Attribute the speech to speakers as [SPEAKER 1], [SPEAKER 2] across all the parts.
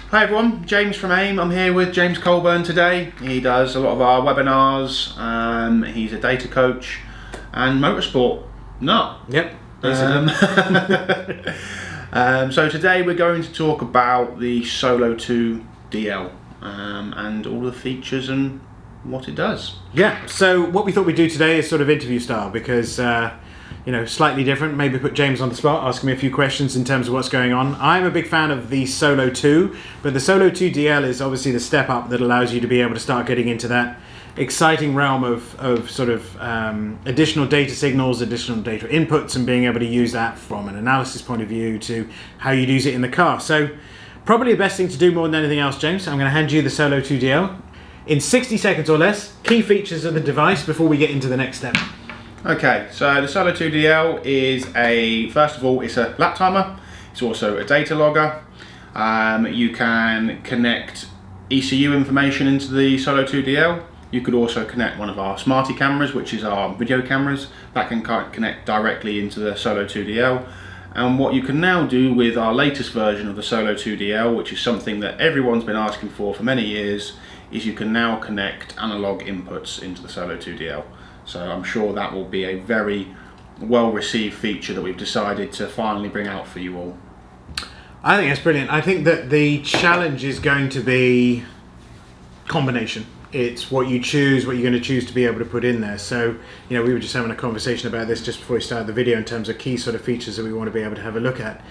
[SPEAKER 1] Hi everyone, James from AIM. I'm here with James Colburn today. He does a lot of our webinars. He's a data coach and motorsport nut.
[SPEAKER 2] Yep.
[SPEAKER 1] So today we're going to talk about the Solo 2 DL and all the features and what it does.
[SPEAKER 2] Yeah, so what we thought we'd do today is sort of interview style because, slightly different. Maybe put James on the spot, ask him a few questions in terms of what's going on. I'm a big fan of the Solo 2, but the Solo 2 DL is obviously the step up that allows you to be able to start getting into that exciting realm of additional data signals, additional data inputs, and being able to use that from an analysis point of view to how you'd use it in the car. So probably the best thing to do more than anything else, James, I'm going to hand you the Solo 2 DL. In 60 seconds or less, key features of the device before we get into the next step.
[SPEAKER 1] Okay, so the Solo 2 DL is first of all, it's a lap timer. It's also a data logger. You can connect ECU information into the Solo 2 DL. You could also connect one of our Smarty cameras, which is our video cameras. That can connect directly into the Solo 2 DL. And what you can now do with our latest version of the Solo 2 DL, which is something that everyone's been asking for many years, is you can now connect analog inputs into the Solo 2 DL. So I'm sure that will be a very well received feature that we've decided to finally bring out for you all.
[SPEAKER 2] I think that's brilliant. I think that the challenge is going to be combination. It's what you choose, what you're going to choose to be able to put in there. So, we were just having a conversation about this just before we started the video in terms of key sort of features that we want to be able to have a look at.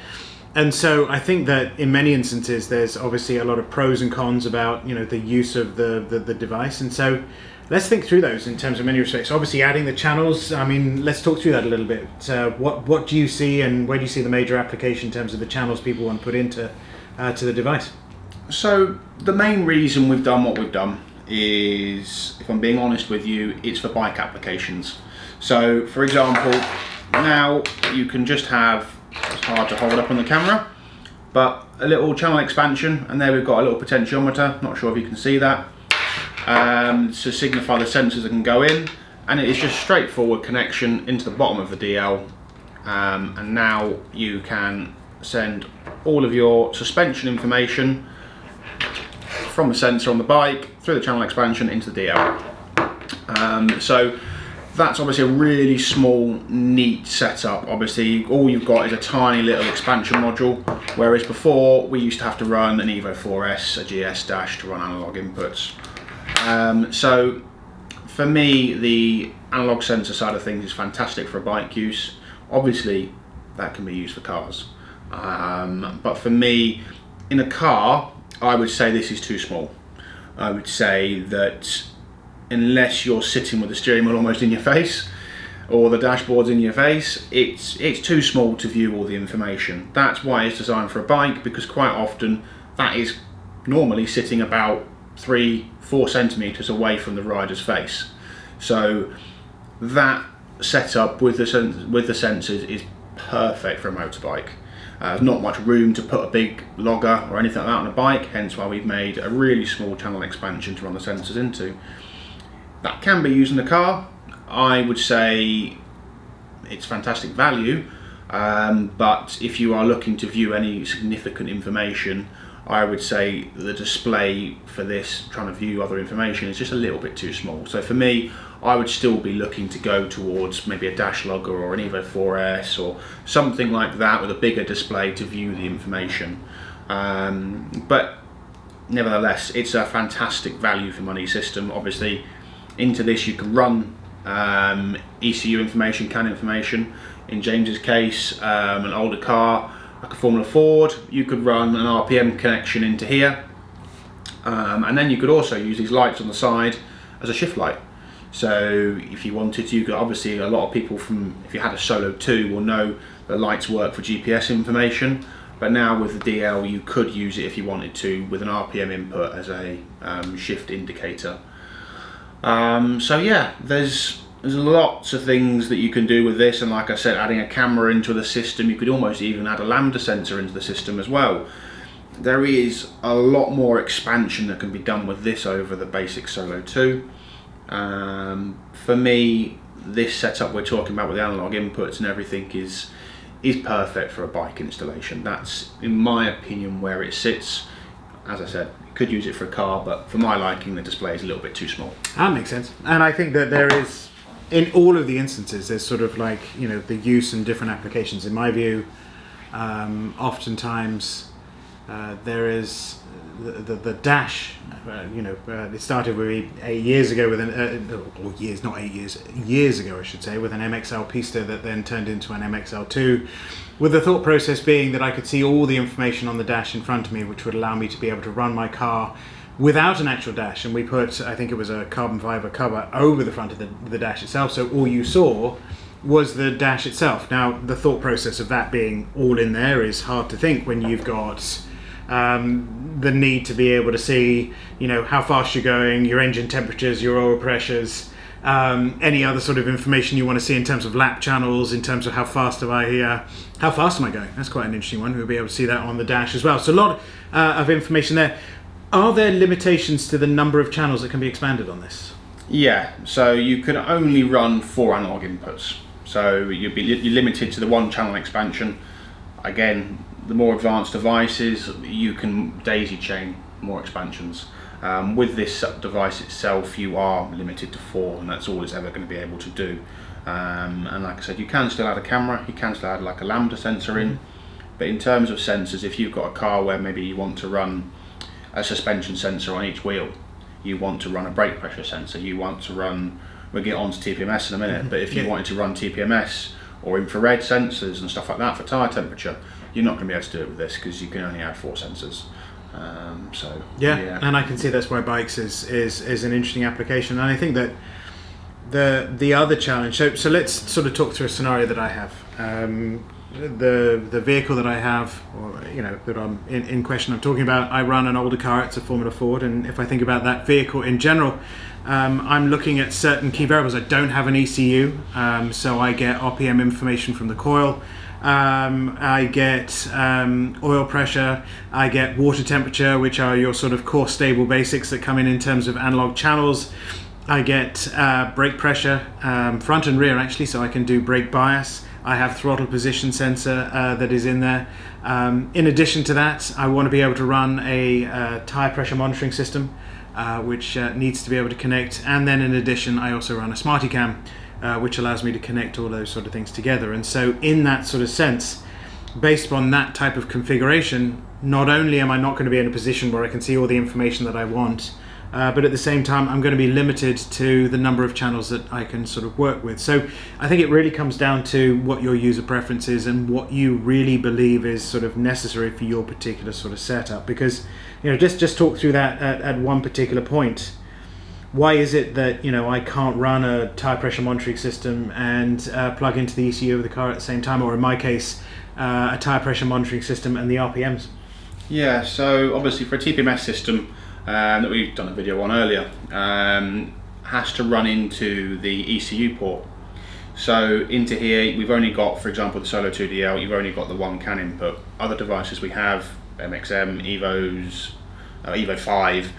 [SPEAKER 2] And so I think that in many instances there's obviously a lot of pros and cons about the use of the device, and so let's think through those in terms of many respects. Obviously adding the channels, let's talk through that a little bit. What do you see, and where do you see the major application in terms of the channels people want to put into to the device?
[SPEAKER 1] So the main reason we've done what we've done is, if I'm being honest with you, it's for bike applications. So for example, now you can just have, it's hard to hold up on the camera, but a little channel expansion, and there we've got a little potentiometer, not sure if you can see that, to signify the sensors that can go in, and it is just straightforward connection into the bottom of the DL, and now you can send all of your suspension information from the sensor on the bike through the channel expansion into the DL. So that's obviously a really small, neat setup. Obviously, all you've got is a tiny little expansion module, whereas before we used to have to run an Evo 4S, a GS Dash to run analog inputs. So for me, the analog sensor side of things is fantastic for bike use. Obviously, that can be used for cars. But for me, in a car, I would say this is too small. I would say that unless you're sitting with the steering wheel almost in your face, or the dashboard's in your face, it's too small to view all the information. That's why it's designed for a bike, because quite often that is normally sitting about 3-4 centimeters away from the rider's face. So that setup with the sensors is perfect for a motorbike. There's not much room to put a big logger or anything like that on a bike, hence why we've made a really small channel expansion to run the sensors into. That can be used in the car. I would say it's fantastic value, but if you are looking to view any significant information, I would say the display for this, trying to view other information, is just a little bit too small. So for me, I would still be looking to go towards maybe a dash logger or an Evo 4S or something like that with a bigger display to view the information. But nevertheless, it's a fantastic value for money system. Obviously, into this you can run ECU information, CAN information. In James's case, an older car like a Formula Ford, you could run an RPM connection into here, and then you could also use these lights on the side as a shift light. So if you wanted to, you could, obviously a lot of people if you had a Solo 2 will know the lights work for GPS information, but now with the DL you could use it if you wanted to with an RPM input as a shift indicator. So yeah, there's lots of things that you can do with this, and like I said, adding a camera into the system, you could almost even add a lambda sensor into the system as well. There is a lot more expansion that can be done with this over the basic Solo 2. For me, this setup we're talking about with the analog inputs and everything is perfect for a bike installation. That's, in my opinion, where it sits. as I said, you could use it for a car, but for my liking, the display is a little bit too small.
[SPEAKER 2] That makes sense. And I think that there is, in all of the instances, there's sort of like, you know, the use and different applications. In my view, oftentimes there is the dash, it started with 8 years ago with years ago I should say, with an MXL Pista that then turned into an MXL2, with the thought process being that I could see all the information on the dash in front of me, which would allow me to be able to run my car without an actual dash. And we put, I think it was a carbon fiber cover over the front of the dash itself, so all you saw was the dash itself. Now, the thought process of that being all in there is hard to think when you've got the need to be able to see, you know, how fast you're going, your engine temperatures, your oil pressures, any other sort of information you want to see in terms of lap channels, in terms of how fast am I going. That's quite an interesting one. We'll be able to see that on the dash as well. So a lot of information there. Are there limitations to the number of channels that can be expanded on this?
[SPEAKER 1] Yeah, so you can only run 4 analog inputs. So you're limited to the 1 channel expansion. Again, the more advanced devices, you can daisy chain more expansions. With this device itself, you are limited to 4, and that's all it's ever going to be able to do. And like I said, you can still add a camera, you can still add like a lambda sensor in, but in terms of sensors, if you've got a car where maybe you want to run a suspension sensor on each wheel, you want to run a brake pressure sensor, you want to run, we'll get on to TPMS in a minute, but if you wanted to run TPMS or infrared sensors and stuff like that for tyre temperature, you're not going to be able to do it with this because you can only add 4 sensors.
[SPEAKER 2] And I can see that's why bikes is an interesting application. And I think that the other challenge, so let's sort of talk through a scenario that I have. The vehicle that I have, or that I'm in question I'm talking about, I run an older car, it's a Formula Ford, and if I think about that vehicle in general, I'm looking at certain key variables. I don't have an ECU, so I get RPM information from the coil. I get oil pressure, I get water temperature, which are your sort of core stable basics that come in terms of analog channels. I get brake pressure, front and rear actually, so I can do brake bias. I have throttle position sensor that is in there. In addition to that, I want to be able to run a tire pressure monitoring system, which needs to be able to connect. And then in addition, I also run a SmartyCam, which allows me to connect all those sort of things together. And so in that sort of sense, based on that type of configuration, not only am I not going to be in a position where I can see all the information that I want, but at the same time I'm going to be limited to the number of channels that I can sort of work with. So I think it really comes down to what your user preference is and what you really believe is sort of necessary for your particular sort of setup. Because just talk through that at one particular point. Why is it that I can't run a tire pressure monitoring system and plug into the ECU of the car at the same time, or in my case, a tire pressure monitoring system and the RPMs?
[SPEAKER 1] Yeah, so obviously for a TPMS system that we've done a video on earlier, has to run into the ECU port. So into here, we've only got, for example, the Solo 2DL, you've only got the 1 CAN input. Other devices we have, MXM, Evos, Evo 5,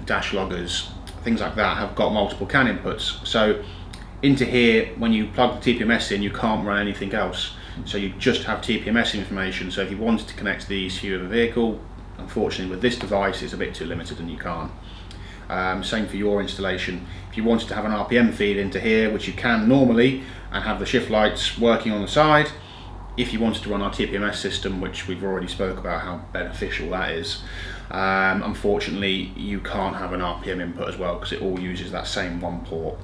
[SPEAKER 1] dash loggers, things like that have got multiple CAN inputs. So into here, when you plug the TPMS in, you can't run anything else. So you just have TPMS information. So if you wanted to connect to the ECU of a vehicle, unfortunately with this device it's a bit too limited and you can't. Same for your installation. If you wanted to have an RPM feed into here, which you can normally, and have the shift lights working on the side, if you wanted to run our TPMS system, which we've already spoke about how beneficial that is, unfortunately you can't have an RPM input as well because it all uses that same 1 port.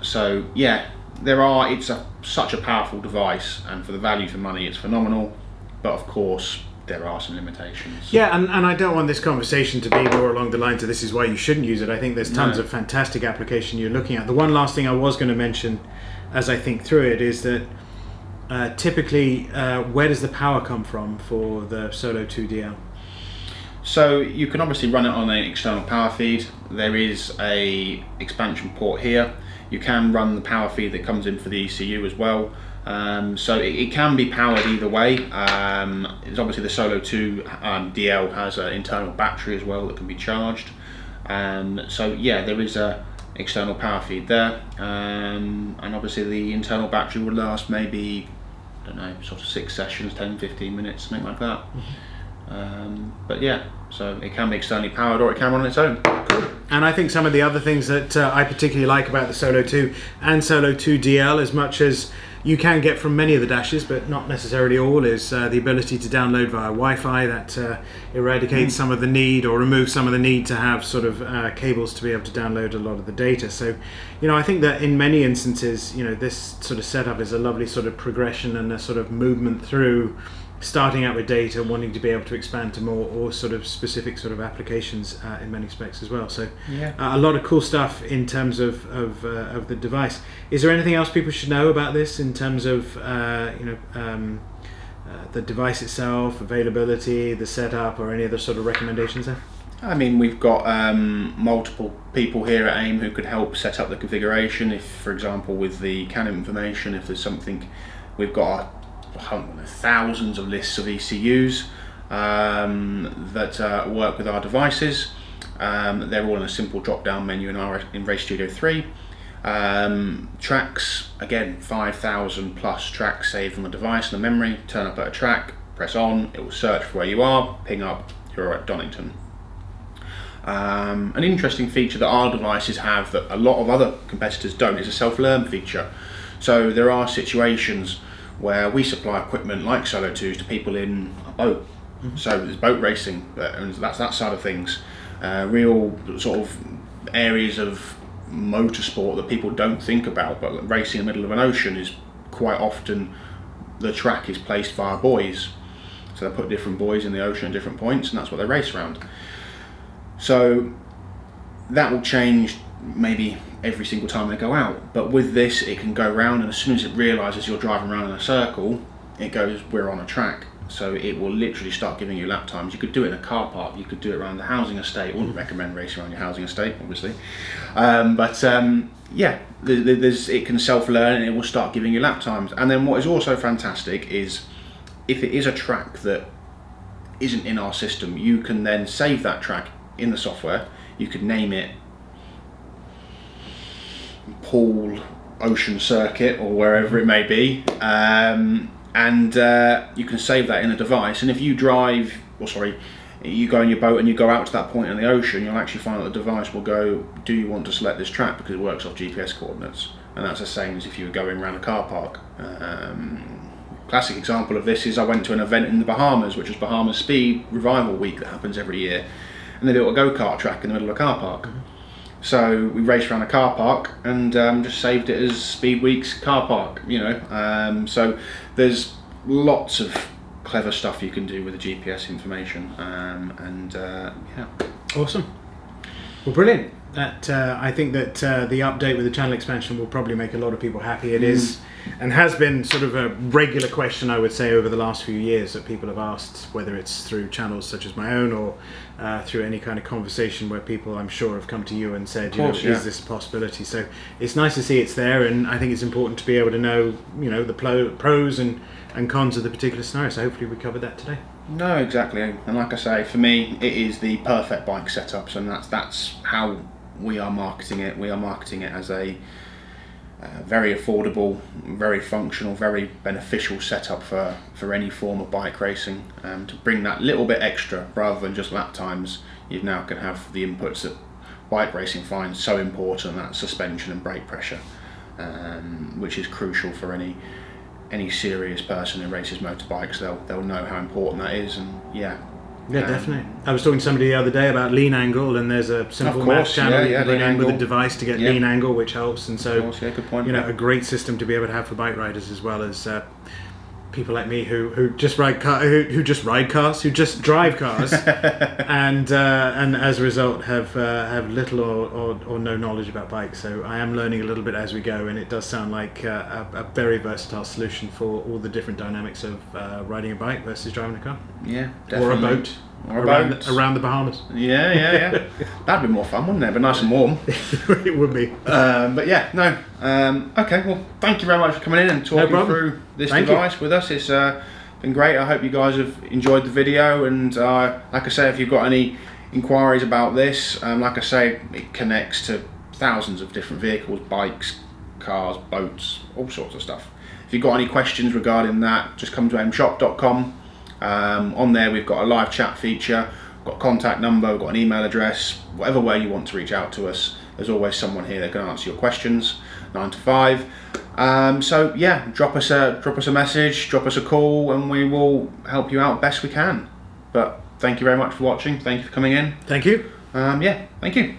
[SPEAKER 1] So yeah, it's such a powerful device, and for the value for money it's phenomenal, but of course there are some limitations.
[SPEAKER 2] Yeah, and I don't want this conversation to be more along the lines of this is why you shouldn't use it. I think there's tons of fantastic application you're looking at. The one last thing I was going to mention as I think through it is that typically where does the power come from for the Solo 2DL?
[SPEAKER 1] So you can obviously run it on an external power feed. There is a expansion port here. You can run the power feed that comes in for the ECU as well. So it can be powered either way. It's obviously the Solo 2 DL has an internal battery as well that can be charged. So yeah, there is a external power feed there, and obviously the internal battery will last maybe, I don't know, sort of 6 sessions, 10-15 minutes, something like that. But yeah, so it can be externally powered or it can run on its own.
[SPEAKER 2] And I think some of the other things that I particularly like about the Solo 2 and Solo 2 DL, as much as you can get from many of the dashes, but not necessarily all, is the ability to download via Wi-Fi. That eradicates some of the need, or removes some of the need to have sort of cables to be able to download a lot of the data. So, I think that in many instances, this sort of setup is a lovely sort of progression and a sort of movement through starting out with data, wanting to be able to expand to more or sort of specific sort of applications in many specs as well. So a lot of cool stuff in terms of the device. Is there anything else people should know about this in terms of the device itself, availability, the setup, or any other sort of recommendations there?
[SPEAKER 1] I mean, we've got multiple people here at AIM who could help set up the configuration. If, for example, with the Canon information, if there's something, we've got thousands of lists of ECUs that work with our devices. They're all in a simple drop-down menu in Race Studio 3. Tracks, again, 5,000 plus tracks saved on the device and the memory. Turn up at a track, press on, it will search for where you are, ping up, you're at Donington. An interesting feature that our devices have that a lot of other competitors don't is a self-learn feature. So there are situations where we supply equipment like Solo 2s to people in a boat. So there's boat racing, and that's that side of things. Real sort of areas of motorsport that people don't think about, but racing in the middle of an ocean is quite often, the track is placed via buoys. So they put different buoys in the ocean at different points, and that's what they race around. So that will change maybe every single time they go out, but with this it can go round, and as soon as it realises you're driving around in a circle, it goes, we're on a track. So it will literally start giving you lap times. You could do it in a car park, you could do it around the housing estate. I wouldn't recommend racing around your housing estate, obviously, yeah, it can self-learn and it will start giving you lap times. And then what is also fantastic is if it is a track that isn't in our system, you can then save that track in the software. You could name it Pool Ocean Circuit or wherever it may be, and you can save that in a device. And if you you go in your boat and you go out to that point in the ocean, you'll actually find that the device will go, do you want to select this track, because it works off GPS coordinates. And that's the same as if you were going around a car park. Classic example of this is I went to an event in the Bahamas, which was Bahamas Speed Revival Week that happens every year, and they built a go-kart track in the middle of a car park. So we raced around a car park and just saved it as Speed Week's car park, so there's lots of clever stuff you can do with the GPS information, yeah.
[SPEAKER 2] Awesome. Well, brilliant. That I think that the update with the channel expansion will probably make a lot of people happy. It is and has been sort of a regular question, I would say, over the last few years that people have asked, whether it's through channels such as my own or through any kind of conversation where people, I'm sure, have come to you and said, is this a possibility? So it's nice to see it's there, and I think it's important to be able to know, the pros and cons of the particular scenario. So hopefully we covered that today.
[SPEAKER 1] No, exactly. And like I say, for me, it is the perfect bike setups, and that's how we are marketing it. We are marketing it as a very affordable, very functional, very beneficial setup for any form of bike racing. To bring that little bit extra, rather than just lap times, you now can have the inputs that bike racing finds so important, that suspension and brake pressure, which is crucial for any serious person who races motorbikes. They'll know how important that is, and yeah,
[SPEAKER 2] definitely. I was talking to somebody the other day about lean angle, and there's a simple math channel you can put in with a device to get lean angle, which helps. And so,
[SPEAKER 1] good point.
[SPEAKER 2] A great system to be able to have for bike riders, as well as people like me who just drive cars, and as a result have little or no knowledge about bikes. So I am learning a little bit as we go, and it does sound like a very versatile solution for all the different dynamics of riding a bike versus driving a car.
[SPEAKER 1] Yeah, definitely.
[SPEAKER 2] Or a boat. Around the Bahamas.
[SPEAKER 1] Yeah. That'd be more fun, wouldn't it? But nice and warm.
[SPEAKER 2] It would be.
[SPEAKER 1] But yeah, no. Okay, well, thank you very much for coming in and talking through this device with us. It's been great. I hope you guys have enjoyed the video. And like I say, if you've got any inquiries about this, like I say, it connects to thousands of different vehicles, bikes, cars, boats, all sorts of stuff. If you've got any questions regarding that, just come to aimshop.com. On there we've got a live chat feature, we've got a contact number, we've got an email address. Whatever way you want to reach out to us, there's always someone here that can answer your questions 9 to 5. So yeah, drop us a message, drop us a call, and we will help you out best we can. But thank you very much for watching. Thank you for coming in.
[SPEAKER 2] Thank you.
[SPEAKER 1] Yeah, thank you.